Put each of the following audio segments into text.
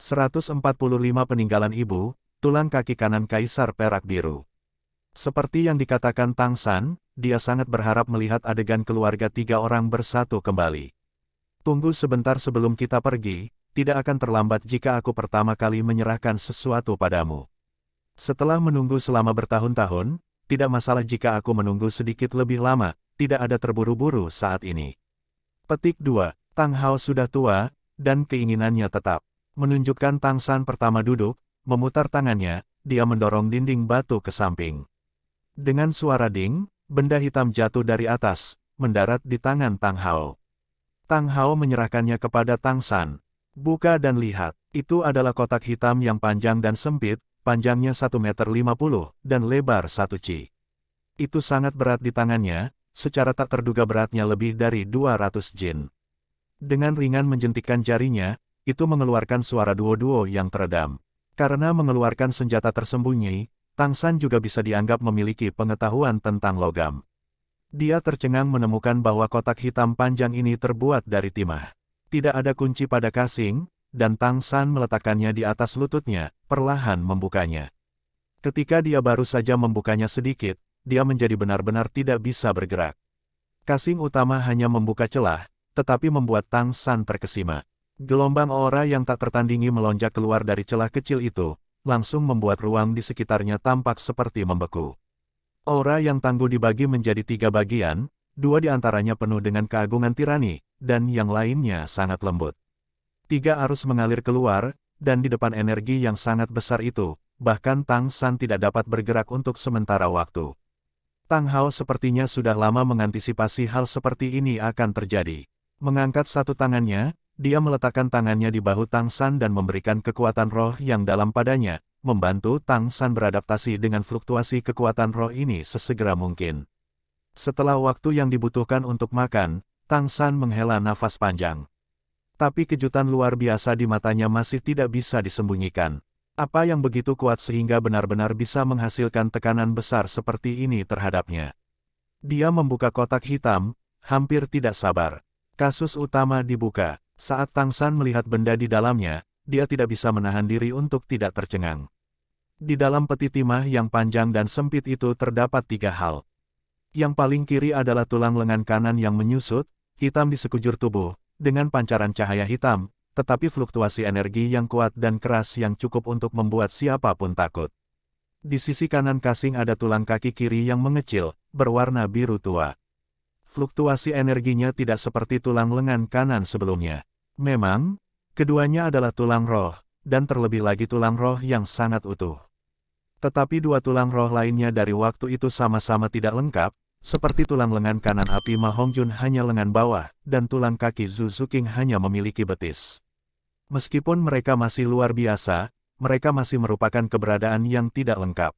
145 Peninggalan Ibu, tulang kaki kanan Kaisar Perak Biru. Seperti yang dikatakan Tang San, dia sangat berharap melihat adegan keluarga 3 orang bersatu kembali. Tunggu sebentar sebelum kita pergi, tidak akan terlambat jika aku pertama kali menyerahkan sesuatu padamu. Setelah menunggu selama bertahun-tahun, tidak masalah jika aku menunggu sedikit lebih lama, tidak ada terburu-buru saat ini. Petik 2. Tang Hao sudah tua, dan keinginannya tetap. Menunjukkan Tang San pertama duduk, memutar tangannya, dia mendorong dinding batu ke samping. Dengan suara ding, benda hitam jatuh dari atas, mendarat di tangan Tang Hao. Tang Hao menyerahkannya kepada Tang San. Buka dan lihat, itu adalah kotak hitam yang panjang dan sempit, panjangnya 1,50 meter dan lebar 1 ci. Itu sangat berat di tangannya, secara tak terduga beratnya lebih dari 200 jin. Dengan ringan menjentikkan jarinya, itu mengeluarkan suara duo-duo yang teredam. Karena mengeluarkan senjata tersembunyi, Tang San juga bisa dianggap memiliki pengetahuan tentang logam. Dia tercengang menemukan bahwa kotak hitam panjang ini terbuat dari timah. Tidak ada kunci pada kasing, dan Tang San meletakkannya di atas lututnya, perlahan membukanya. Ketika dia baru saja membukanya sedikit, dia menjadi benar-benar tidak bisa bergerak. Kasing utama hanya membuka celah, tetapi membuat Tang San terkesima. Gelombang aura yang tak tertandingi melonjak keluar dari celah kecil itu, langsung membuat ruang di sekitarnya tampak seperti membeku. Aura yang tangguh dibagi menjadi 3 bagian, 2 di antaranya penuh dengan keagungan tirani, dan yang lainnya sangat lembut. 3 arus mengalir keluar, dan di depan energi yang sangat besar itu, bahkan Tang San tidak dapat bergerak untuk sementara waktu. Tang Hao sepertinya sudah lama mengantisipasi hal seperti ini akan terjadi. Mengangkat satu tangannya, dia meletakkan tangannya di bahu Tang San dan memberikan kekuatan roh yang dalam padanya, membantu Tang San beradaptasi dengan fluktuasi kekuatan roh ini sesegera mungkin. Setelah waktu yang dibutuhkan untuk makan, Tang San menghela nafas panjang. Tapi kejutan luar biasa di matanya masih tidak bisa disembunyikan. Apa yang begitu kuat sehingga benar-benar bisa menghasilkan tekanan besar seperti ini terhadapnya? Dia membuka kotak hitam, hampir tidak sabar. Kasus utama dibuka. Saat Tang San melihat benda di dalamnya, dia tidak bisa menahan diri untuk tidak tercengang. Di dalam peti timah yang panjang dan sempit itu terdapat 3 hal. Yang paling kiri adalah tulang lengan kanan yang menyusut, hitam di sekujur tubuh, dengan pancaran cahaya hitam, tetapi fluktuasi energi yang kuat dan keras yang cukup untuk membuat siapapun takut. Di sisi kanan kasing ada tulang kaki kiri yang mengecil, berwarna biru tua. Fluktuasi energinya tidak seperti tulang lengan kanan sebelumnya. Memang, keduanya adalah tulang roh, dan terlebih lagi tulang roh yang sangat utuh. Tetapi 2 tulang roh lainnya dari waktu itu sama-sama tidak lengkap, seperti tulang lengan kanan api Ma Hongjun hanya lengan bawah, dan tulang kaki Zhu Zuqing hanya memiliki betis. Meskipun mereka masih luar biasa, mereka masih merupakan keberadaan yang tidak lengkap.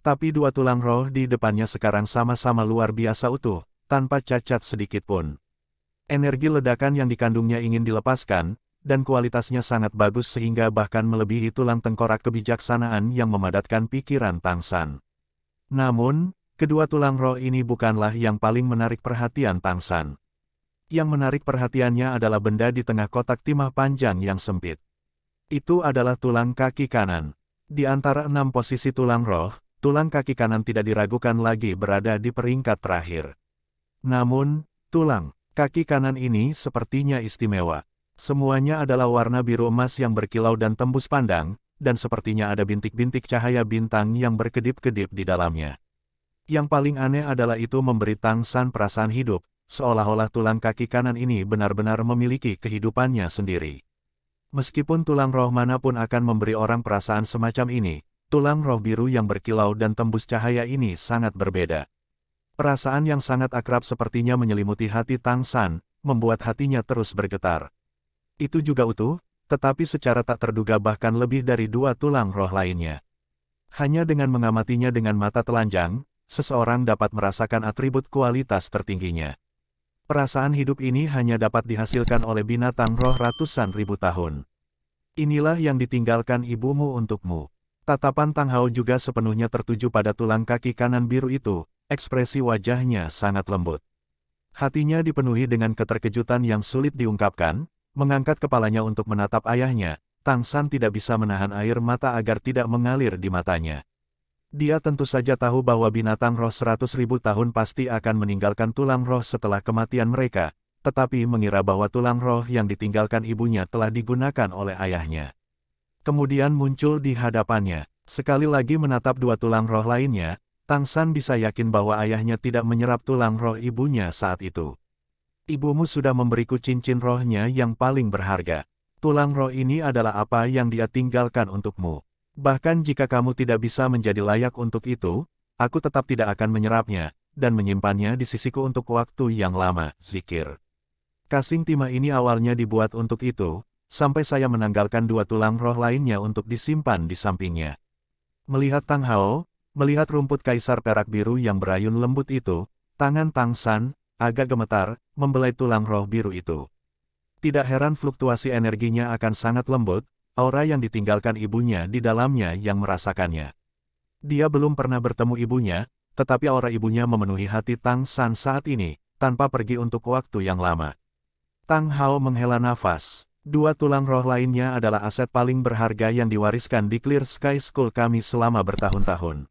Tapi 2 tulang roh di depannya sekarang sama-sama luar biasa utuh, tanpa cacat sedikit pun. Energi ledakan yang dikandungnya ingin dilepaskan, dan kualitasnya sangat bagus sehingga bahkan melebihi tulang tengkorak kebijaksanaan yang memadatkan pikiran Tang San. Namun, kedua tulang roh ini bukanlah yang paling menarik perhatian Tang San. Yang menarik perhatiannya adalah benda di tengah kotak timah panjang yang sempit. Itu adalah tulang kaki kanan. Di antara 6 posisi tulang roh, tulang kaki kanan tidak diragukan lagi berada di peringkat terakhir. Namun, tulang kaki kanan ini sepertinya istimewa. Semuanya adalah warna biru emas yang berkilau dan tembus pandang, dan sepertinya ada bintik-bintik cahaya bintang yang berkedip-kedip di dalamnya. Yang paling aneh adalah itu memberi Tang San perasaan hidup, seolah-olah tulang kaki kanan ini benar-benar memiliki kehidupannya sendiri. Meskipun tulang roh manapun akan memberi orang perasaan semacam ini, tulang roh biru yang berkilau dan tembus cahaya ini sangat berbeda. Perasaan yang sangat akrab sepertinya menyelimuti hati Tang San, membuat hatinya terus bergetar. Itu juga utuh, tetapi secara tak terduga bahkan lebih dari 2 tulang roh lainnya. Hanya dengan mengamatinya dengan mata telanjang, seseorang dapat merasakan atribut kualitas tertingginya. Perasaan hidup ini hanya dapat dihasilkan oleh binatang roh ratusan ribu tahun. Inilah yang ditinggalkan ibumu untukmu. Tatapan Tang Hao juga sepenuhnya tertuju pada tulang kaki kanan biru itu. Ekspresi wajahnya sangat lembut. Hatinya dipenuhi dengan keterkejutan yang sulit diungkapkan, mengangkat kepalanya untuk menatap ayahnya, Tang San tidak bisa menahan air mata agar tidak mengalir di matanya. Dia tentu saja tahu bahwa binatang roh 100.000 tahun pasti akan meninggalkan tulang roh setelah kematian mereka, tetapi mengira bahwa tulang roh yang ditinggalkan ibunya telah digunakan oleh ayahnya. Kemudian muncul di hadapannya, sekali lagi menatap dua tulang roh lainnya, Tang San bisa yakin bahwa ayahnya tidak menyerap tulang roh ibunya saat itu. Ibumu sudah memberiku cincin rohnya yang paling berharga. Tulang roh ini adalah apa yang dia tinggalkan untukmu. Bahkan jika kamu tidak bisa menjadi layak untuk itu, aku tetap tidak akan menyerapnya, dan menyimpannya di sisiku untuk waktu yang lama, zikir. Kasing timah ini awalnya dibuat untuk itu, sampai saya menanggalkan dua tulang roh lainnya untuk disimpan di sampingnya. Melihat Tang Hao, melihat rumput kaisar perak biru yang berayun lembut itu, tangan Tang San agak gemetar, membelai tulang roh biru itu. Tidak heran fluktuasi energinya akan sangat lembut, aura yang ditinggalkan ibunya di dalamnya yang merasakannya. Dia belum pernah bertemu ibunya, tetapi aura ibunya memenuhi hati Tang San saat ini, tanpa pergi untuk waktu yang lama. Tang Hao menghela nafas. Dua tulang roh lainnya adalah aset paling berharga yang diwariskan di Clear Sky School kami selama bertahun-tahun.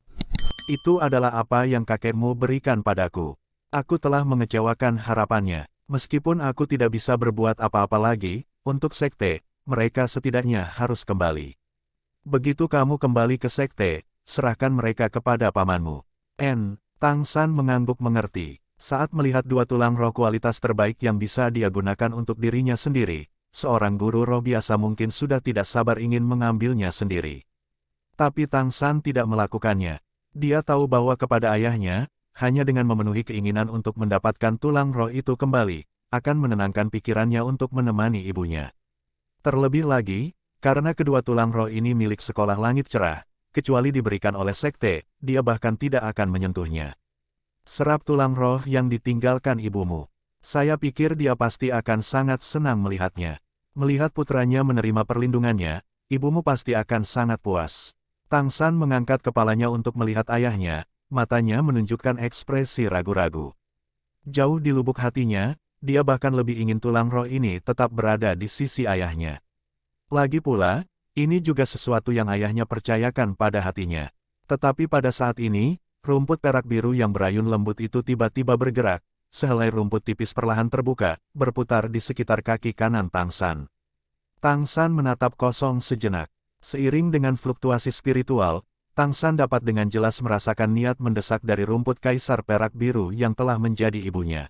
Itu adalah apa yang kakekmu berikan padaku. Aku telah mengecewakan harapannya. Meskipun aku tidak bisa berbuat apa-apa lagi, untuk sekte, mereka setidaknya harus kembali. Begitu kamu kembali ke sekte, serahkan mereka kepada pamanmu. Tang San mengangguk mengerti. Saat melihat dua tulang roh kualitas terbaik yang bisa dia gunakan untuk dirinya sendiri, seorang guru roh biasa mungkin sudah tidak sabar ingin mengambilnya sendiri. Tapi Tang San tidak melakukannya. Dia tahu bahwa kepada ayahnya, hanya dengan memenuhi keinginan untuk mendapatkan tulang roh itu kembali, akan menenangkan pikirannya untuk menemani ibunya. Terlebih lagi, karena kedua tulang roh ini milik sekolah langit cerah, kecuali diberikan oleh sekte, dia bahkan tidak akan menyentuhnya. Serap tulang roh yang ditinggalkan ibumu. Saya pikir dia pasti akan sangat senang melihatnya. Melihat putranya menerima perlindungannya, ibumu pasti akan sangat puas. Tang San mengangkat kepalanya untuk melihat ayahnya, matanya menunjukkan ekspresi ragu-ragu. Jauh di lubuk hatinya, dia bahkan lebih ingin tulang roh ini tetap berada di sisi ayahnya. Lagi pula, ini juga sesuatu yang ayahnya percayakan pada hatinya. Tetapi pada saat ini, rumput perak biru yang berayun lembut itu tiba-tiba bergerak, sehelai rumput tipis perlahan terbuka, berputar di sekitar kaki kanan Tang San. Tang San menatap kosong sejenak. Seiring dengan fluktuasi spiritual, Tang San dapat dengan jelas merasakan niat mendesak dari rumput kaisar perak biru yang telah menjadi ibunya.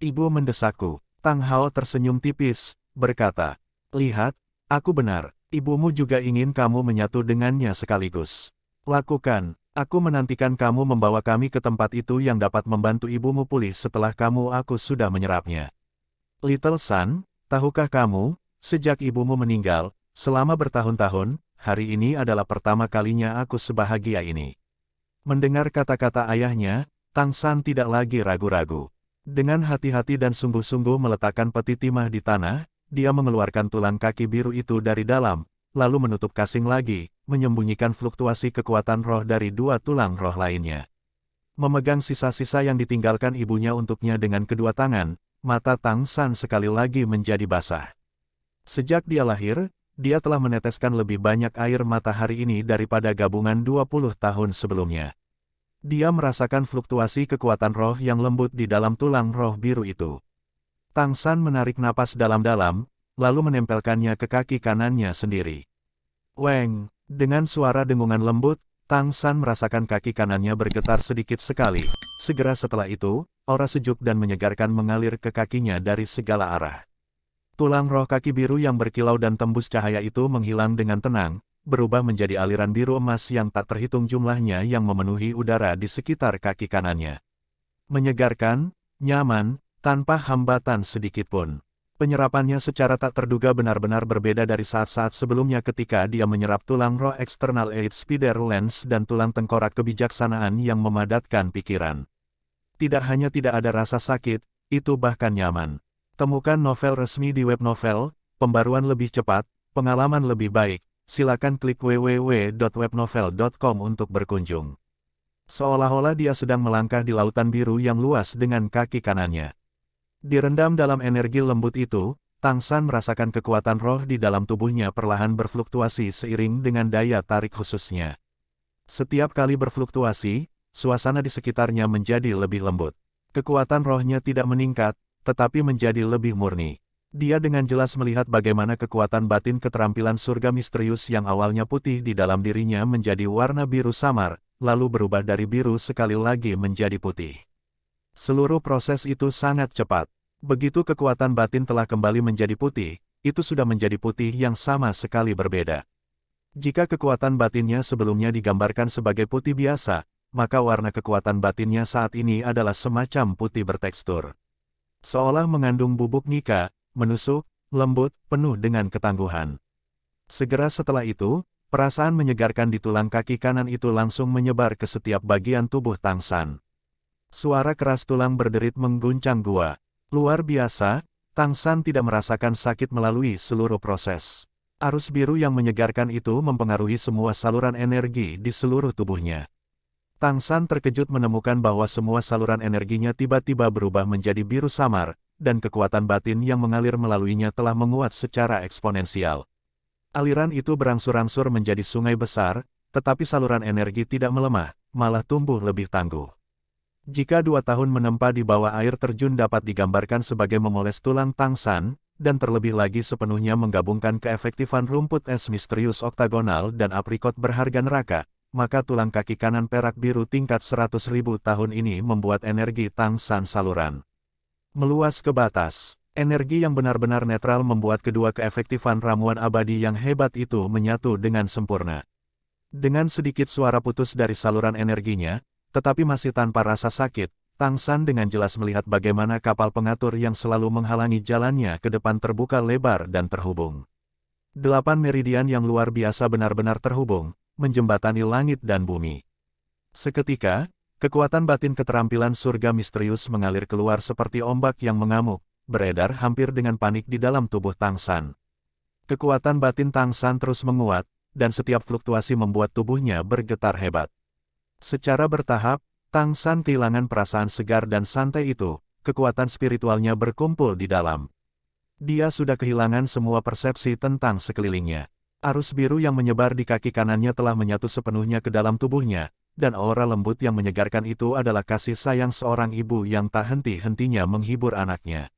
Ibu mendesakku. Tang Hao tersenyum tipis, berkata, lihat, aku benar, ibumu juga ingin kamu menyatu dengannya sekaligus. Lakukan, aku menantikan kamu membawa kami ke tempat itu yang dapat membantu ibumu pulih setelah aku sudah menyerapnya. Little Sun, tahukah kamu, sejak ibumu meninggal, selama bertahun-tahun, hari ini adalah pertama kalinya aku sebahagia ini. Mendengar kata-kata ayahnya, Tang San tidak lagi ragu-ragu. Dengan hati-hati dan sungguh-sungguh meletakkan peti timah di tanah, dia mengeluarkan tulang kaki biru itu dari dalam, lalu menutup kasing lagi, menyembunyikan fluktuasi kekuatan roh dari dua tulang roh lainnya. Memegang sisa-sisa yang ditinggalkan ibunya untuknya dengan kedua tangan, mata Tang San sekali lagi menjadi basah. Sejak dia lahir, dia telah meneteskan lebih banyak air mata hari ini daripada gabungan 20 tahun sebelumnya. Dia merasakan fluktuasi kekuatan roh yang lembut di dalam tulang roh biru itu. Tang San menarik napas dalam-dalam, lalu menempelkannya ke kaki kanannya sendiri. Weng, dengan suara dengungan lembut, Tang San merasakan kaki kanannya bergetar sedikit sekali. Segera setelah itu, aura sejuk dan menyegarkan mengalir ke kakinya dari segala arah. Tulang roh kaki biru yang berkilau dan tembus cahaya itu menghilang dengan tenang, berubah menjadi aliran biru emas yang tak terhitung jumlahnya yang memenuhi udara di sekitar kaki kanannya. Menyegarkan, nyaman, tanpa hambatan sedikitpun. Penyerapannya secara tak terduga benar-benar berbeda dari saat-saat sebelumnya ketika dia menyerap tulang roh eksternal Eight Spider Lens dan tulang tengkorak kebijaksanaan yang memadatkan pikiran. Tidak hanya tidak ada rasa sakit, itu bahkan nyaman. Temukan novel resmi di web novel, pembaruan lebih cepat, pengalaman lebih baik, silakan klik www.webnovel.com untuk berkunjung. Seolah-olah dia sedang melangkah di lautan biru yang luas dengan kaki kanannya. Direndam dalam energi lembut itu, Tang San merasakan kekuatan roh di dalam tubuhnya perlahan berfluktuasi seiring dengan daya tarik khususnya. Setiap kali berfluktuasi, suasana di sekitarnya menjadi lebih lembut. Kekuatan rohnya tidak meningkat, tetapi menjadi lebih murni. Dia dengan jelas melihat bagaimana kekuatan batin keterampilan surga misterius yang awalnya putih di dalam dirinya menjadi warna biru samar, lalu berubah dari biru sekali lagi menjadi putih. Seluruh proses itu sangat cepat. Begitu kekuatan batin telah kembali menjadi putih, itu sudah menjadi putih yang sama sekali berbeda. Jika kekuatan batinnya sebelumnya digambarkan sebagai putih biasa, maka warna kekuatan batinnya saat ini adalah semacam putih bertekstur. Seolah mengandung bubuk nika, menusuk, lembut, penuh dengan ketangguhan. Segera setelah itu, perasaan menyegarkan di tulang kaki kanan itu langsung menyebar ke setiap bagian tubuh Tang San. Suara keras tulang berderit mengguncang gua. Luar biasa, Tang San tidak merasakan sakit melalui seluruh proses. Arus biru yang menyegarkan itu mempengaruhi semua saluran energi di seluruh tubuhnya. Tang San terkejut menemukan bahwa semua saluran energinya tiba-tiba berubah menjadi biru samar, dan kekuatan batin yang mengalir melaluinya telah menguat secara eksponensial. Aliran itu berangsur-angsur menjadi sungai besar, tetapi saluran energi tidak melemah, malah tumbuh lebih tangguh. Jika 2 tahun menempa di bawah air terjun dapat digambarkan sebagai memoles tulang Tang San, dan terlebih lagi sepenuhnya menggabungkan keefektifan rumput es misterius oktagonal dan aprikot berharga neraka, maka tulang kaki kanan perak biru tingkat 100.000 tahun ini membuat energi Tang San saluran meluas ke batas. Energi yang benar-benar netral membuat kedua keefektifan ramuan abadi yang hebat itu menyatu dengan sempurna. Dengan sedikit suara putus dari saluran energinya, tetapi masih tanpa rasa sakit, Tang San dengan jelas melihat bagaimana kapal pengatur yang selalu menghalangi jalannya ke depan terbuka lebar dan terhubung. 8 meridian yang luar biasa benar-benar terhubung, menjembatani langit dan bumi. Seketika, kekuatan batin keterampilan surga misterius mengalir keluar seperti ombak yang mengamuk, beredar hampir dengan panik di dalam tubuh Tang San. Kekuatan batin Tang San terus menguat, dan setiap fluktuasi membuat tubuhnya bergetar hebat. Secara bertahap, Tang San kehilangan perasaan segar dan santai itu, kekuatan spiritualnya berkumpul di dalam. Dia sudah kehilangan semua persepsi tentang sekelilingnya. Arus biru yang menyebar di kaki kanannya telah menyatu sepenuhnya ke dalam tubuhnya, dan aura lembut yang menyegarkan itu adalah kasih sayang seorang ibu yang tak henti-hentinya menghibur anaknya.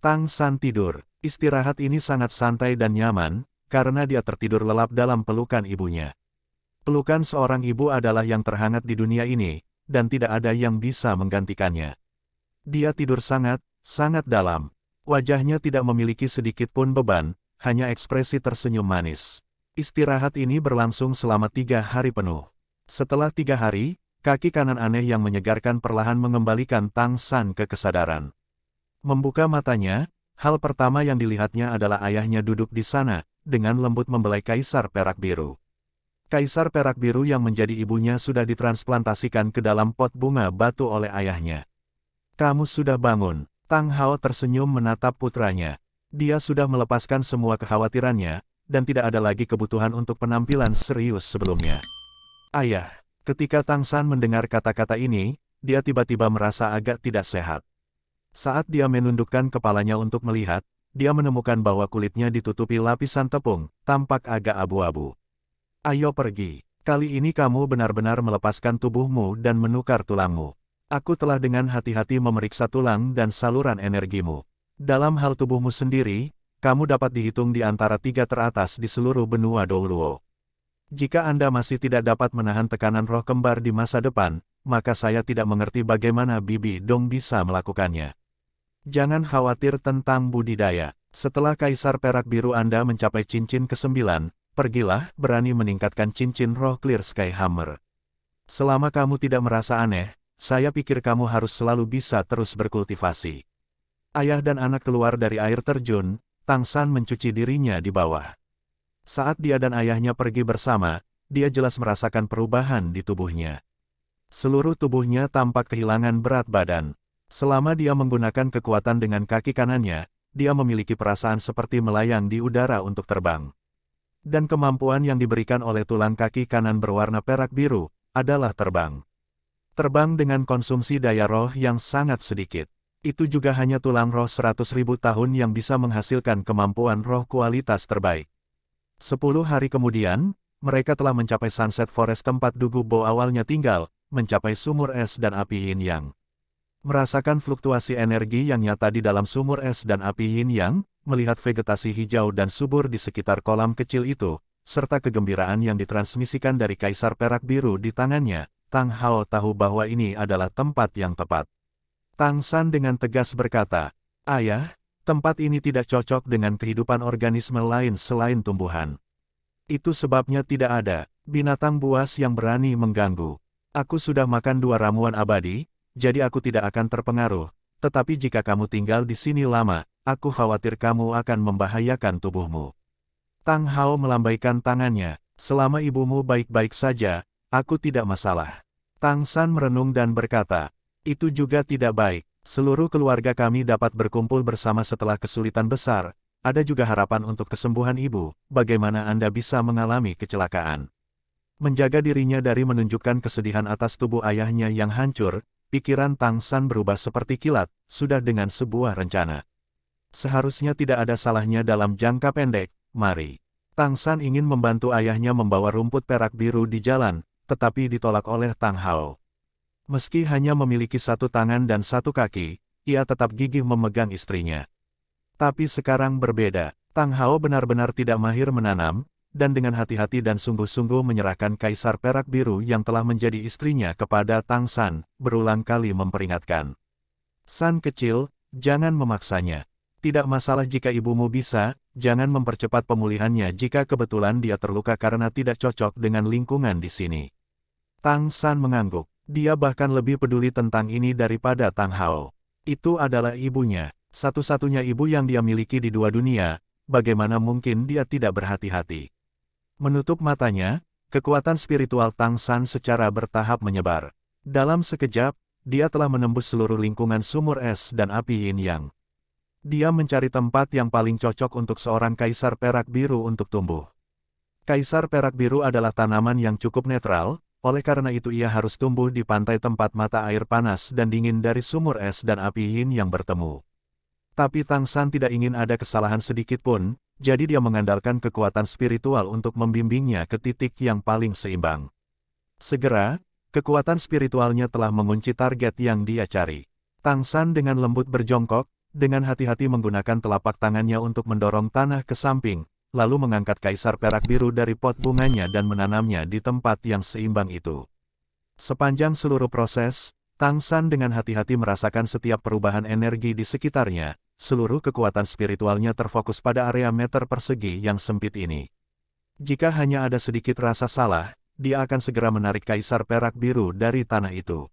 Tang San tidur. Istirahat ini sangat santai dan nyaman, karena dia tertidur lelap dalam pelukan ibunya. Pelukan seorang ibu adalah yang terhangat di dunia ini, dan tidak ada yang bisa menggantikannya. Dia tidur sangat, sangat dalam. Wajahnya tidak memiliki sedikit pun beban, hanya ekspresi tersenyum manis. Istirahat ini berlangsung selama 3 hari penuh. Setelah 3 hari, kaki kanan aneh yang menyegarkan perlahan mengembalikan Tang San ke kesadaran. Membuka matanya, hal pertama yang dilihatnya adalah ayahnya duduk di sana, dengan lembut membelai kaisar perak biru. Kaisar perak biru yang menjadi ibunya sudah ditransplantasikan ke dalam pot bunga batu oleh ayahnya. Kamu sudah bangun. Tang Hao tersenyum menatap putranya. Dia sudah melepaskan semua kekhawatirannya, dan tidak ada lagi kebutuhan untuk penampilan serius sebelumnya. Ayah, ketika Tang San mendengar kata-kata ini, dia tiba-tiba merasa agak tidak sehat. Saat dia menundukkan kepalanya untuk melihat, dia menemukan bahwa kulitnya ditutupi lapisan tepung, tampak agak abu-abu. Ayo pergi. Kali ini kamu benar-benar melepaskan tubuhmu dan menukar tulangmu. Aku telah dengan hati-hati memeriksa tulang dan saluran energimu. Dalam hal tubuhmu sendiri, kamu dapat dihitung di antara 3 teratas di seluruh benua Douluo. Jika Anda masih tidak dapat menahan tekanan roh kembar di masa depan, maka saya tidak mengerti bagaimana Bibi Dong bisa melakukannya. Jangan khawatir tentang budidaya. Setelah Kaisar Perak Biru Anda mencapai cincin ke-9, pergilah, berani meningkatkan cincin roh Clear Sky Hammer. Selama kamu tidak merasa aneh, saya pikir kamu harus selalu bisa terus berkultivasi. Ayah dan anak keluar dari air terjun, Tang San mencuci dirinya di bawah. Saat dia dan ayahnya pergi bersama, dia jelas merasakan perubahan di tubuhnya. Seluruh tubuhnya tampak kehilangan berat badan. Selama dia menggunakan kekuatan dengan kaki kanannya, dia memiliki perasaan seperti melayang di udara untuk terbang. Dan kemampuan yang diberikan oleh tulang kaki kanan berwarna perak biru, adalah terbang. Terbang dengan konsumsi daya roh yang sangat sedikit. Itu juga hanya tulang roh 100.000 tahun yang bisa menghasilkan kemampuan roh kualitas terbaik. 10 hari kemudian, mereka telah mencapai Sunset Forest tempat Dugu Bo awalnya tinggal, mencapai sumur es dan api Yin Yang. Merasakan fluktuasi energi yang nyata di dalam sumur es dan api Yin Yang, melihat vegetasi hijau dan subur di sekitar kolam kecil itu, serta kegembiraan yang ditransmisikan dari Kaisar Perak Biru di tangannya, Tang Hao tahu bahwa ini adalah tempat yang tepat. Tang San dengan tegas berkata, "Ayah, tempat ini tidak cocok dengan kehidupan organisme lain selain tumbuhan. Itu sebabnya tidak ada binatang buas yang berani mengganggu. Aku sudah makan 2 ramuan abadi, jadi aku tidak akan terpengaruh. Tetapi jika kamu tinggal di sini lama, aku khawatir kamu akan membahayakan tubuhmu." Tang Hao melambaikan tangannya, "Selama ibumu baik-baik saja, aku tidak masalah." Tang San merenung dan berkata, "Itu juga tidak baik. Seluruh keluarga kami dapat berkumpul bersama setelah kesulitan besar. Ada juga harapan untuk kesembuhan ibu. Bagaimana Anda bisa mengalami kecelakaan?" Menjaga dirinya dari menunjukkan kesedihan atas tubuh ayahnya yang hancur, pikiran Tang San berubah seperti kilat, sudah dengan sebuah rencana. Seharusnya tidak ada salahnya dalam jangka pendek, mari. Tang San ingin membantu ayahnya membawa rumput perak biru di jalan, tetapi ditolak oleh Tang Hao. Meski hanya memiliki 1 tangan dan 1 kaki, ia tetap gigih memegang istrinya. Tapi sekarang berbeda, Tang Hao benar-benar tidak mahir menanam, dan dengan hati-hati dan sungguh-sungguh menyerahkan Kaisar Perak Biru yang telah menjadi istrinya kepada Tang San, berulang kali memperingatkan. "San kecil, jangan memaksanya. Tidak masalah jika ibumu bisa, jangan mempercepat pemulihannya jika kebetulan dia terluka karena tidak cocok dengan lingkungan di sini." Tang San mengangguk. Dia bahkan lebih peduli tentang ini daripada Tang Hao. Itu adalah ibunya, satu-satunya ibu yang dia miliki di 2 dunia, bagaimana mungkin dia tidak berhati-hati. Menutup matanya, kekuatan spiritual Tang San secara bertahap menyebar. Dalam sekejap, dia telah menembus seluruh lingkungan sumur es dan api Yin Yang. Dia mencari tempat yang paling cocok untuk seorang Kaisar Perak Biru untuk tumbuh. Kaisar Perak Biru adalah tanaman yang cukup netral, oleh karena itu ia harus tumbuh di pantai tempat mata air panas dan dingin dari sumur es dan api Yin yang bertemu. Tapi Tang San tidak ingin ada kesalahan sedikit pun, jadi dia mengandalkan kekuatan spiritual untuk membimbingnya ke titik yang paling seimbang. Segera, kekuatan spiritualnya telah mengunci target yang dia cari. Tang San dengan lembut berjongkok, dengan hati-hati menggunakan telapak tangannya untuk mendorong tanah ke samping, lalu mengangkat Kaisar Perak Biru dari pot bunganya dan menanamnya di tempat yang seimbang itu. Sepanjang seluruh proses, Tang San dengan hati-hati merasakan setiap perubahan energi di sekitarnya, seluruh kekuatan spiritualnya terfokus pada area meter persegi yang sempit ini. Jika hanya ada sedikit rasa salah, dia akan segera menarik Kaisar Perak Biru dari tanah itu.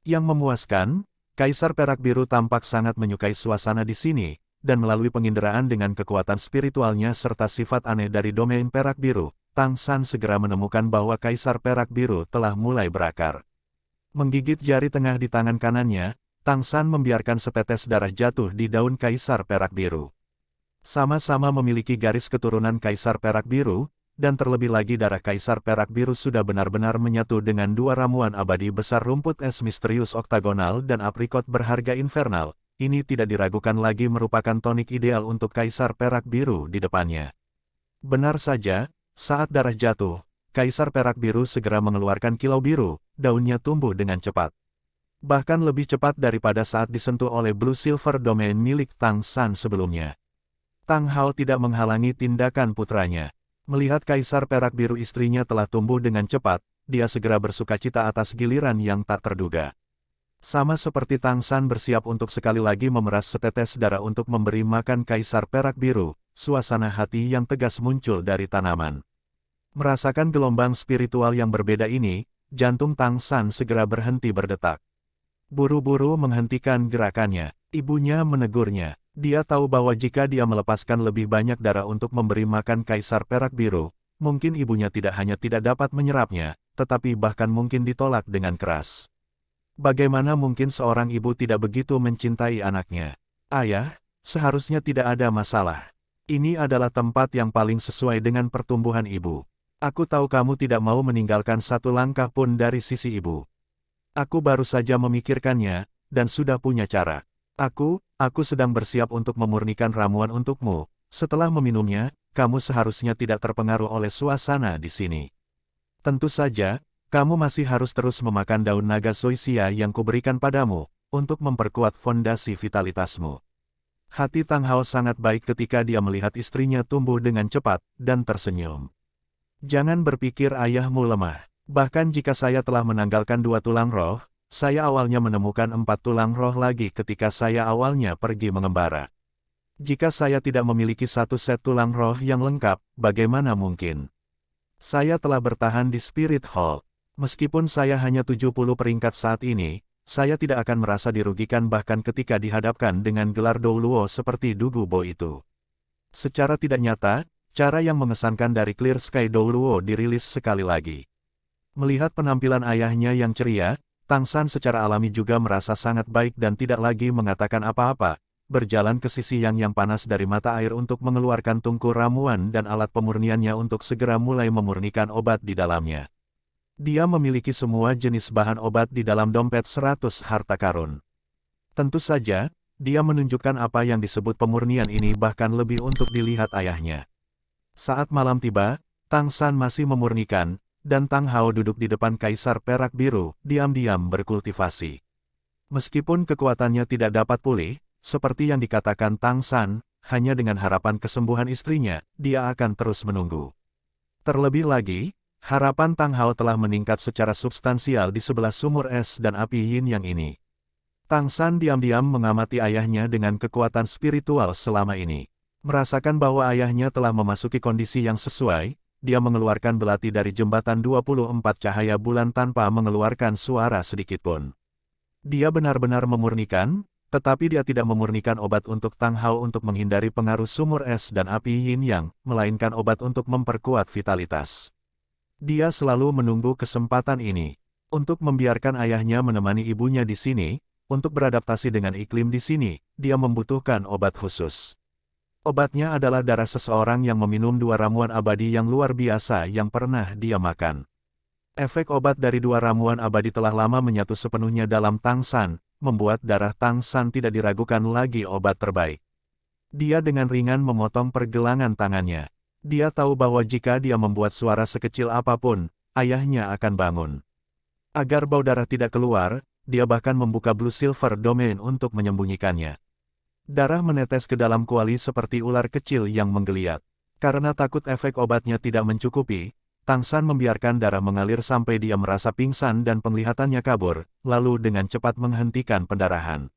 Yang memuaskan, Kaisar Perak Biru tampak sangat menyukai suasana di sini, dan melalui penginderaan dengan kekuatan spiritualnya serta sifat aneh dari domain Perak Biru, Tang San segera menemukan bahwa Kaisar Perak Biru telah mulai berakar. Menggigit jari tengah di tangan kanannya, Tang San membiarkan setetes darah jatuh di daun Kaisar Perak Biru. Sama-sama memiliki garis keturunan Kaisar Perak Biru, dan terlebih lagi darah Kaisar Perak Biru sudah benar-benar menyatu dengan 2 ramuan abadi besar rumput es misterius oktagonal dan aprikot berharga infernal. Ini tidak diragukan lagi merupakan tonik ideal untuk Kaisar Perak Biru di depannya. Benar saja, saat darah jatuh, Kaisar Perak Biru segera mengeluarkan kilau biru, daunnya tumbuh dengan cepat. Bahkan lebih cepat daripada saat disentuh oleh Blue Silver Domain milik Tang San sebelumnya. Tang Hao tidak menghalangi tindakan putranya. Melihat Kaisar Perak Biru istrinya telah tumbuh dengan cepat, dia segera bersukacita atas giliran yang tak terduga. Sama seperti Tang San bersiap untuk sekali lagi memeras setetes darah untuk memberi makan Kaisar Perak Biru, suasana hati yang tegas muncul dari tanaman. Merasakan gelombang spiritual yang berbeda ini, jantung Tang San segera berhenti berdetak. Buru-buru menghentikan gerakannya, ibunya menegurnya. Dia tahu bahwa jika dia melepaskan lebih banyak darah untuk memberi makan Kaisar Perak Biru, mungkin ibunya tidak hanya tidak dapat menyerapnya, tetapi bahkan mungkin ditolak dengan keras. Bagaimana mungkin seorang ibu tidak begitu mencintai anaknya? Ayah, seharusnya tidak ada masalah. Ini adalah tempat yang paling sesuai dengan pertumbuhan ibu. Aku tahu kamu tidak mau meninggalkan 1 langkah pun dari sisi ibu. Aku baru saja memikirkannya, dan sudah punya cara. Aku sedang bersiap untuk memurnikan ramuan untukmu. Setelah meminumnya, kamu seharusnya tidak terpengaruh oleh suasana di sini. Tentu saja, kamu masih harus terus memakan daun naga zoysia yang kuberikan padamu, untuk memperkuat fondasi vitalitasmu. Hati Tang Hao sangat baik ketika dia melihat istrinya tumbuh dengan cepat, dan tersenyum. Jangan berpikir ayahmu lemah. Bahkan jika saya telah menanggalkan 2 tulang roh, saya awalnya menemukan 4 tulang roh lagi ketika saya awalnya pergi mengembara. Jika saya tidak memiliki 1 set tulang roh yang lengkap, bagaimana mungkin? Saya telah bertahan di Spirit Hall. Meskipun saya hanya 70 peringkat saat ini, saya tidak akan merasa dirugikan bahkan ketika dihadapkan dengan gelar Douluo seperti Dugu Bo itu. Secara tidak nyata, cara yang mengesankan dari Clear Sky Douluo dirilis sekali lagi. Melihat penampilan ayahnya yang ceria, Tang San secara alami juga merasa sangat baik dan tidak lagi mengatakan apa-apa, berjalan ke sisi yang panas dari mata air untuk mengeluarkan tungku ramuan dan alat pemurniannya untuk segera mulai memurnikan obat di dalamnya. Dia memiliki semua jenis bahan obat di dalam dompet 100 harta karun. Tentu saja, dia menunjukkan apa yang disebut pemurnian ini bahkan lebih untuk dilihat ayahnya. Saat malam tiba, Tang San masih memurnikan, dan Tang Hao duduk di depan Kaisar Perak Biru, diam-diam berkultivasi. Meskipun kekuatannya tidak dapat pulih, seperti yang dikatakan Tang San, hanya dengan harapan kesembuhan istrinya, dia akan terus menunggu. Terlebih lagi, harapan Tang Hao telah meningkat secara substansial di sebelah sumur es dan api yin yang ini. Tang San diam-diam mengamati ayahnya dengan kekuatan spiritual selama ini. Merasakan bahwa ayahnya telah memasuki kondisi yang sesuai, dia mengeluarkan belati dari jembatan 24 cahaya bulan tanpa mengeluarkan suara sedikitpun. Dia benar-benar memurnikan, tetapi dia tidak memurnikan obat untuk Tang Hao untuk menghindari pengaruh sumur es dan api yin yang, melainkan obat untuk memperkuat vitalitas. Dia selalu menunggu kesempatan ini, untuk membiarkan ayahnya menemani ibunya di sini, untuk beradaptasi dengan iklim di sini, dia membutuhkan obat khusus. Obatnya adalah darah seseorang yang meminum 2 ramuan abadi yang luar biasa yang pernah dia makan. Efek obat dari 2 ramuan abadi telah lama menyatu sepenuhnya dalam Tang San, membuat darah Tang San tidak diragukan lagi obat terbaik. Dia dengan ringan memotong pergelangan tangannya. Dia tahu bahwa jika dia membuat suara sekecil apapun, ayahnya akan bangun. Agar bau darah tidak keluar, dia bahkan membuka Blue Silver Domain untuk menyembunyikannya. Darah menetes ke dalam kuali seperti ular kecil yang menggeliat. Karena takut efek obatnya tidak mencukupi, Tang San membiarkan darah mengalir sampai dia merasa pingsan dan penglihatannya kabur, lalu dengan cepat menghentikan pendarahan.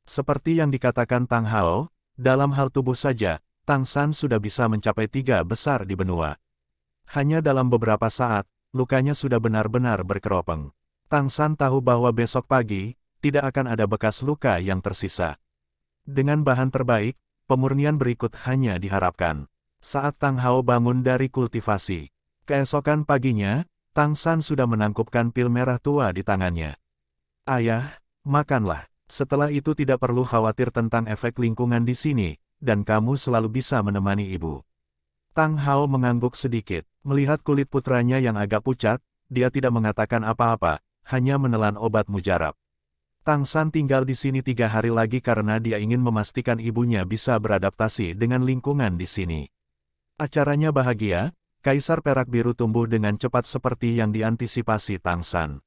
Seperti yang dikatakan Tang Hao, dalam hal tubuh saja, Tang San sudah bisa mencapai 3 besar di benua. Hanya dalam beberapa saat, lukanya sudah benar-benar berkeropeng. Tang San tahu bahwa besok pagi, tidak akan ada bekas luka yang tersisa. Dengan bahan terbaik, pemurnian berikut hanya diharapkan. Saat Tang Hao bangun dari kultivasi, keesokan paginya, Tang San sudah menangkupkan pil merah tua di tangannya. Ayah, makanlah. Setelah itu tidak perlu khawatir tentang efek lingkungan di sini, dan kamu selalu bisa menemani ibu. Tang Hao mengangguk sedikit. Melihat kulit putranya yang agak pucat, dia tidak mengatakan apa-apa, hanya menelan obat mujarab. Tang San tinggal di sini 3 hari lagi karena dia ingin memastikan ibunya bisa beradaptasi dengan lingkungan di sini. Acaranya bahagia, Kaisar Perak Biru tumbuh dengan cepat seperti yang diantisipasi Tang San.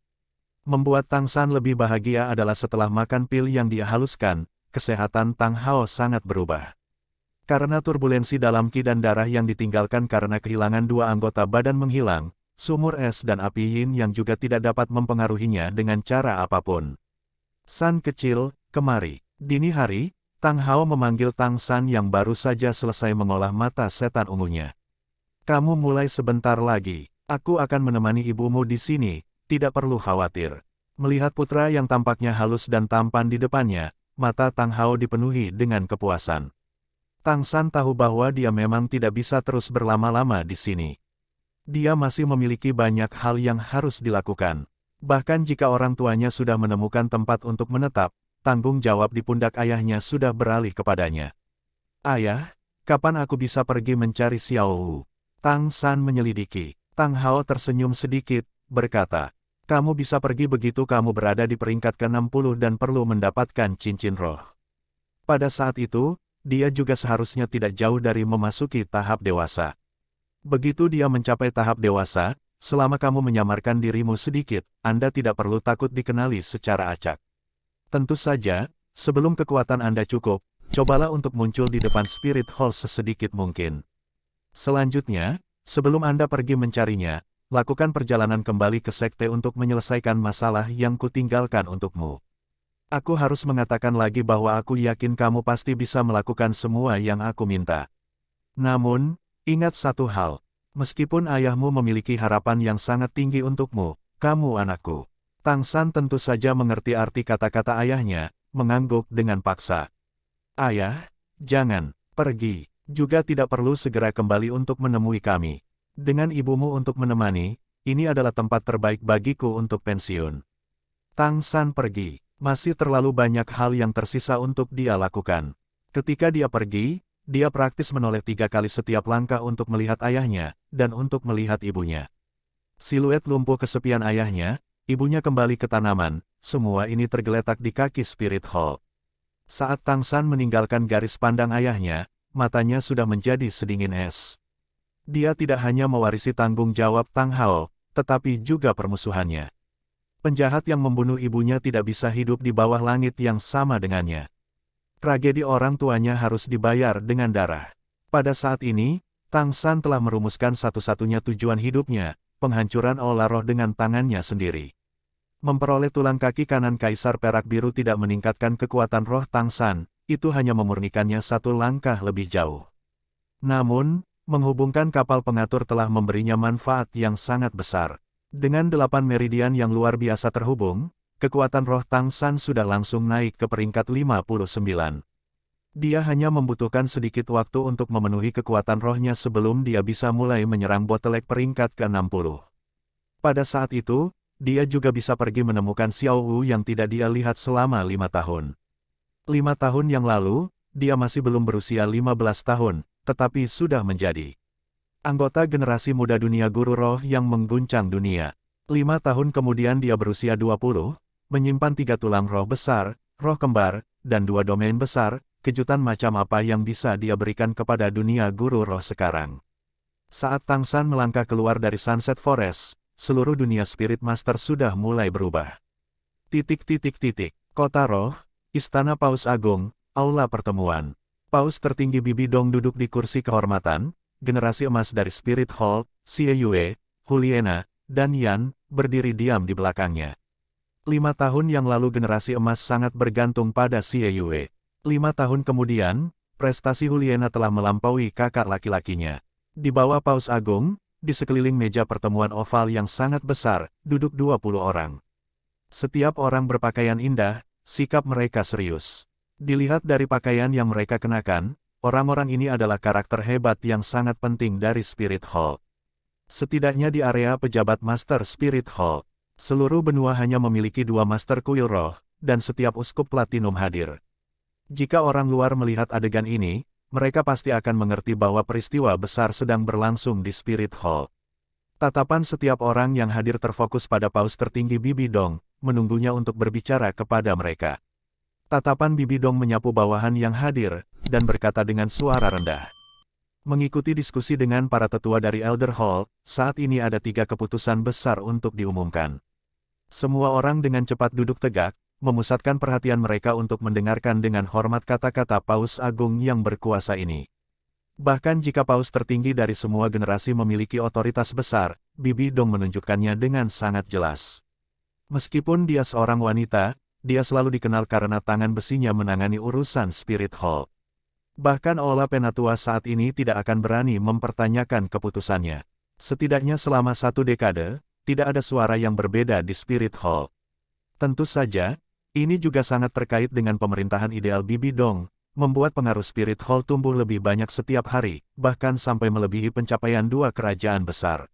Membuat Tang San lebih bahagia adalah setelah makan pil yang dia haluskan, kesehatan Tang Hao sangat berubah. Karena turbulensi dalam ki dan darah yang ditinggalkan karena kehilangan 2 anggota badan menghilang, sumur es dan api yin yang juga tidak dapat mempengaruhinya dengan cara apapun. San kecil, kemari. Dini hari, Tang Hao memanggil Tang San yang baru saja selesai mengolah mata setan ungunya. Kamu mulai sebentar lagi. Aku akan menemani ibumu di sini, tidak perlu khawatir. Melihat putra yang tampaknya halus dan tampan di depannya, mata Tang Hao dipenuhi dengan kepuasan. Tang San tahu bahwa dia memang tidak bisa terus berlama-lama di sini. Dia masih memiliki banyak hal yang harus dilakukan. Bahkan jika orang tuanya sudah menemukan tempat untuk menetap, tanggung jawab di pundak ayahnya sudah beralih kepadanya. Ayah, kapan aku bisa pergi mencari Xiao Wu? Tang San menyelidiki. Tang Hao tersenyum sedikit, berkata, kamu bisa pergi begitu kamu berada di peringkat ke-60 dan perlu mendapatkan cincin roh. Pada saat itu, dia juga seharusnya tidak jauh dari memasuki tahap dewasa. Begitu dia mencapai tahap dewasa, selama kamu menyamarkan dirimu sedikit, Anda tidak perlu takut dikenali secara acak. Tentu saja, sebelum kekuatan Anda cukup, cobalah untuk muncul di depan Spirit Hall sesedikit mungkin. Selanjutnya, sebelum Anda pergi mencarinya, lakukan perjalanan kembali ke sekte untuk menyelesaikan masalah yang kutinggalkan untukmu. Aku harus mengatakan lagi bahwa aku yakin kamu pasti bisa melakukan semua yang aku minta. Namun, ingat satu hal. Meskipun ayahmu memiliki harapan yang sangat tinggi untukmu, kamu anakku. Tang San tentu saja mengerti arti kata-kata ayahnya, mengangguk dengan paksa. Ayah, jangan pergi. Juga tidak perlu segera kembali untuk menemui kami. Dengan ibumu untuk menemani, ini adalah tempat terbaik bagiku untuk pensiun. Tang San pergi. Masih terlalu banyak hal yang tersisa untuk dia lakukan. Ketika dia pergi, dia praktis menoleh 3 kali setiap langkah untuk melihat ayahnya, dan untuk melihat ibunya. Siluet lumpuh kesepian ayahnya, ibunya kembali ke tanaman, semua ini tergeletak di kaki Spirit Hall. Saat Tang San meninggalkan garis pandang ayahnya, matanya sudah menjadi sedingin es. Dia tidak hanya mewarisi tanggung jawab Tang Hao, tetapi juga permusuhannya. Penjahat yang membunuh ibunya tidak bisa hidup di bawah langit yang sama dengannya. Tragedi orang tuanya harus dibayar dengan darah. Pada saat ini, Tang San telah merumuskan satu-satunya tujuan hidupnya, penghancuran aula roh dengan tangannya sendiri. Memperoleh tulang kaki kanan Kaisar Perak Biru tidak meningkatkan kekuatan roh Tang San, itu hanya memurnikannya satu langkah lebih jauh. Namun, menghubungkan kapal pengatur telah memberinya manfaat yang sangat besar. Dengan 8 meridian yang luar biasa terhubung, kekuatan roh Tang San sudah langsung naik ke peringkat 59. Dia hanya membutuhkan sedikit waktu untuk memenuhi kekuatan rohnya sebelum dia bisa mulai menyerang bottleneck peringkat ke-60. Pada saat itu, dia juga bisa pergi menemukan Xiao Wu yang tidak dia lihat selama 5 tahun. 5 tahun yang lalu, dia masih belum berusia 15 tahun, tetapi sudah menjadi anggota generasi muda dunia guru roh yang mengguncang dunia. 5 tahun kemudian dia berusia 20, menyimpan 3 tulang roh besar, roh kembar, dan 2 domain besar, kejutan macam apa yang bisa dia berikan kepada dunia guru roh sekarang. Saat Tang San melangkah keluar dari Sunset Forest, seluruh dunia Spirit Master sudah mulai berubah. Kota roh, Istana Paus Agung, Aula Pertemuan. Paus tertinggi Bibi Dong duduk di kursi kehormatan, generasi emas dari Spirit Hall, Xie Yue, Juliana, dan Yan, berdiri diam di belakangnya. 5 tahun yang lalu generasi emas sangat bergantung pada Xie Yue. 5 tahun kemudian, prestasi Juliana telah melampaui kakak laki-lakinya. Di bawah Paus Agung, di sekeliling meja pertemuan oval yang sangat besar, duduk 20 orang. Setiap orang berpakaian indah, sikap mereka serius. Dilihat dari pakaian yang mereka kenakan, orang-orang ini adalah karakter hebat yang sangat penting dari Spirit Hall. Setidaknya di area pejabat Master Spirit Hall, seluruh benua hanya memiliki 2 Master Kuil Roh, dan setiap uskup Platinum hadir. Jika orang luar melihat adegan ini, mereka pasti akan mengerti bahwa peristiwa besar sedang berlangsung di Spirit Hall. Tatapan setiap orang yang hadir terfokus pada Paus tertinggi Bibi Dong, menunggunya untuk berbicara kepada mereka. Tatapan Bibi Dong menyapu bawahan yang hadir, dan berkata dengan suara rendah. Mengikuti diskusi dengan para tetua dari Elder Hall, saat ini ada 3 keputusan besar untuk diumumkan. Semua orang dengan cepat duduk tegak, memusatkan perhatian mereka untuk mendengarkan dengan hormat kata-kata Paus Agung yang berkuasa ini. Bahkan jika Paus tertinggi dari semua generasi memiliki otoritas besar, Bibi Dong menunjukkannya dengan sangat jelas. Meskipun dia seorang wanita, dia selalu dikenal karena tangan besinya menangani urusan Spirit Hall. Bahkan Aula Penatua saat ini tidak akan berani mempertanyakan keputusannya. Setidaknya selama 1 dekade, tidak ada suara yang berbeda di Spirit Hall. Tentu saja, ini juga sangat terkait dengan pemerintahan ideal Bibi Dong, membuat pengaruh Spirit Hall tumbuh lebih banyak setiap hari, bahkan sampai melebihi pencapaian 2 kerajaan besar.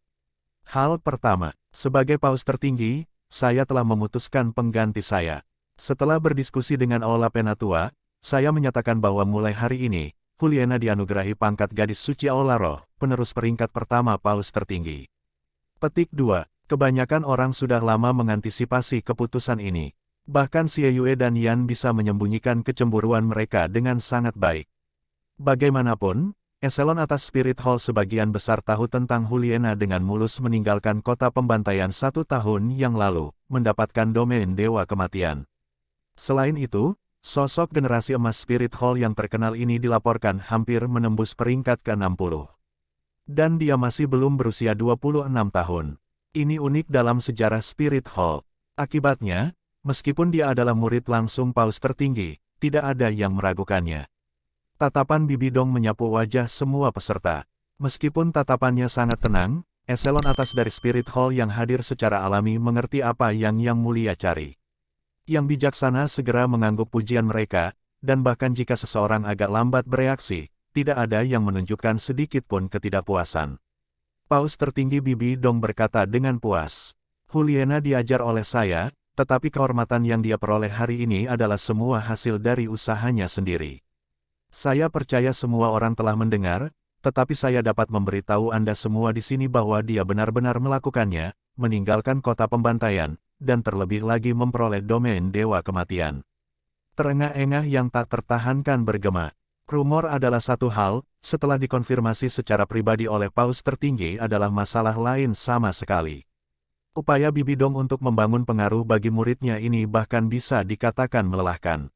Hal pertama, sebagai Paus tertinggi, saya telah memutuskan pengganti saya. Setelah berdiskusi dengan Aula Penatua, saya menyatakan bahwa mulai hari ini, Juliana dianugerahi pangkat gadis suci Aula Roh, penerus peringkat pertama Paus tertinggi. Petik 2. Kebanyakan orang sudah lama mengantisipasi keputusan ini. Bahkan Xie Yue dan Yan bisa menyembunyikan kecemburuan mereka dengan sangat baik. Bagaimanapun, eselon atas Spirit Hall sebagian besar tahu tentang Juliana dengan mulus meninggalkan kota pembantaian 1 tahun yang lalu, mendapatkan domain Dewa Kematian. Selain itu, sosok generasi emas Spirit Hall yang terkenal ini dilaporkan hampir menembus peringkat ke-60. Dan dia masih belum berusia 26 tahun. Ini unik dalam sejarah Spirit Hall. Akibatnya, meskipun dia adalah murid langsung paus tertinggi, tidak ada yang meragukannya. Tatapan Bibi Dong menyapu wajah semua peserta. Meskipun tatapannya sangat tenang, eselon atas dari Spirit Hall yang hadir secara alami mengerti apa yang Yang Mulia cari. Yang bijaksana segera mengangguk pujian mereka, dan bahkan jika seseorang agak lambat bereaksi, tidak ada yang menunjukkan sedikit pun ketidakpuasan. Paus tertinggi Bibi Dong berkata dengan puas, "Juliana diajar oleh saya, tetapi kehormatan yang dia peroleh hari ini adalah semua hasil dari usahanya sendiri. Saya percaya semua orang telah mendengar, tetapi saya dapat memberitahu Anda semua di sini bahwa dia benar-benar melakukannya, meninggalkan kota pembantaian, dan terlebih lagi memperoleh domain Dewa Kematian." Terengah-engah yang tak tertahankan bergema. Rumor adalah satu hal, setelah dikonfirmasi secara pribadi oleh paus tertinggi adalah masalah lain sama sekali. Upaya Bibi Dong untuk membangun pengaruh bagi muridnya ini bahkan bisa dikatakan melelahkan.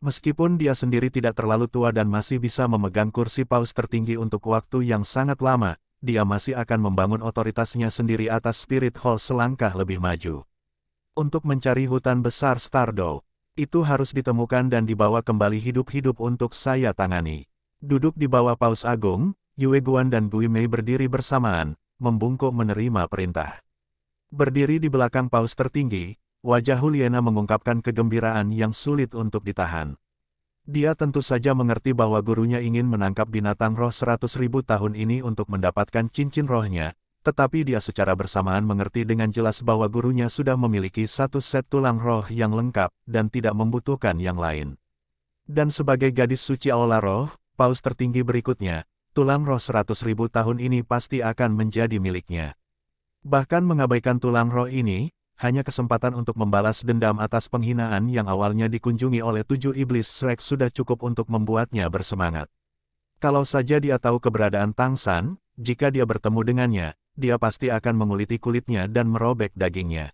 Meskipun dia sendiri tidak terlalu tua dan masih bisa memegang kursi paus tertinggi untuk waktu yang sangat lama, dia masih akan membangun otoritasnya sendiri atas Spirit Hall selangkah lebih maju. Untuk mencari hutan besar Stardow, itu harus ditemukan dan dibawa kembali hidup-hidup untuk saya tangani. Duduk di bawah Paus Agung, Yue Guan dan Gui Mei berdiri bersamaan, membungkuk menerima perintah. Berdiri di belakang Paus tertinggi, wajah Juliana mengungkapkan kegembiraan yang sulit untuk ditahan. Dia tentu saja mengerti bahwa gurunya ingin menangkap binatang roh 100.000 tahun ini untuk mendapatkan cincin rohnya, tetapi dia secara bersamaan mengerti dengan jelas bahwa gurunya sudah memiliki satu set tulang roh yang lengkap dan tidak membutuhkan yang lain. Dan sebagai gadis suci aula roh, paus tertinggi berikutnya, tulang roh 100.000 tahun ini pasti akan menjadi miliknya. Bahkan mengabaikan tulang roh ini, hanya kesempatan untuk membalas dendam atas penghinaan yang awalnya dikunjungi oleh 7 iblis Shrek sudah cukup untuk membuatnya bersemangat. Kalau saja dia tahu keberadaan Tang San, jika dia bertemu dengannya, dia pasti akan menguliti kulitnya dan merobek dagingnya.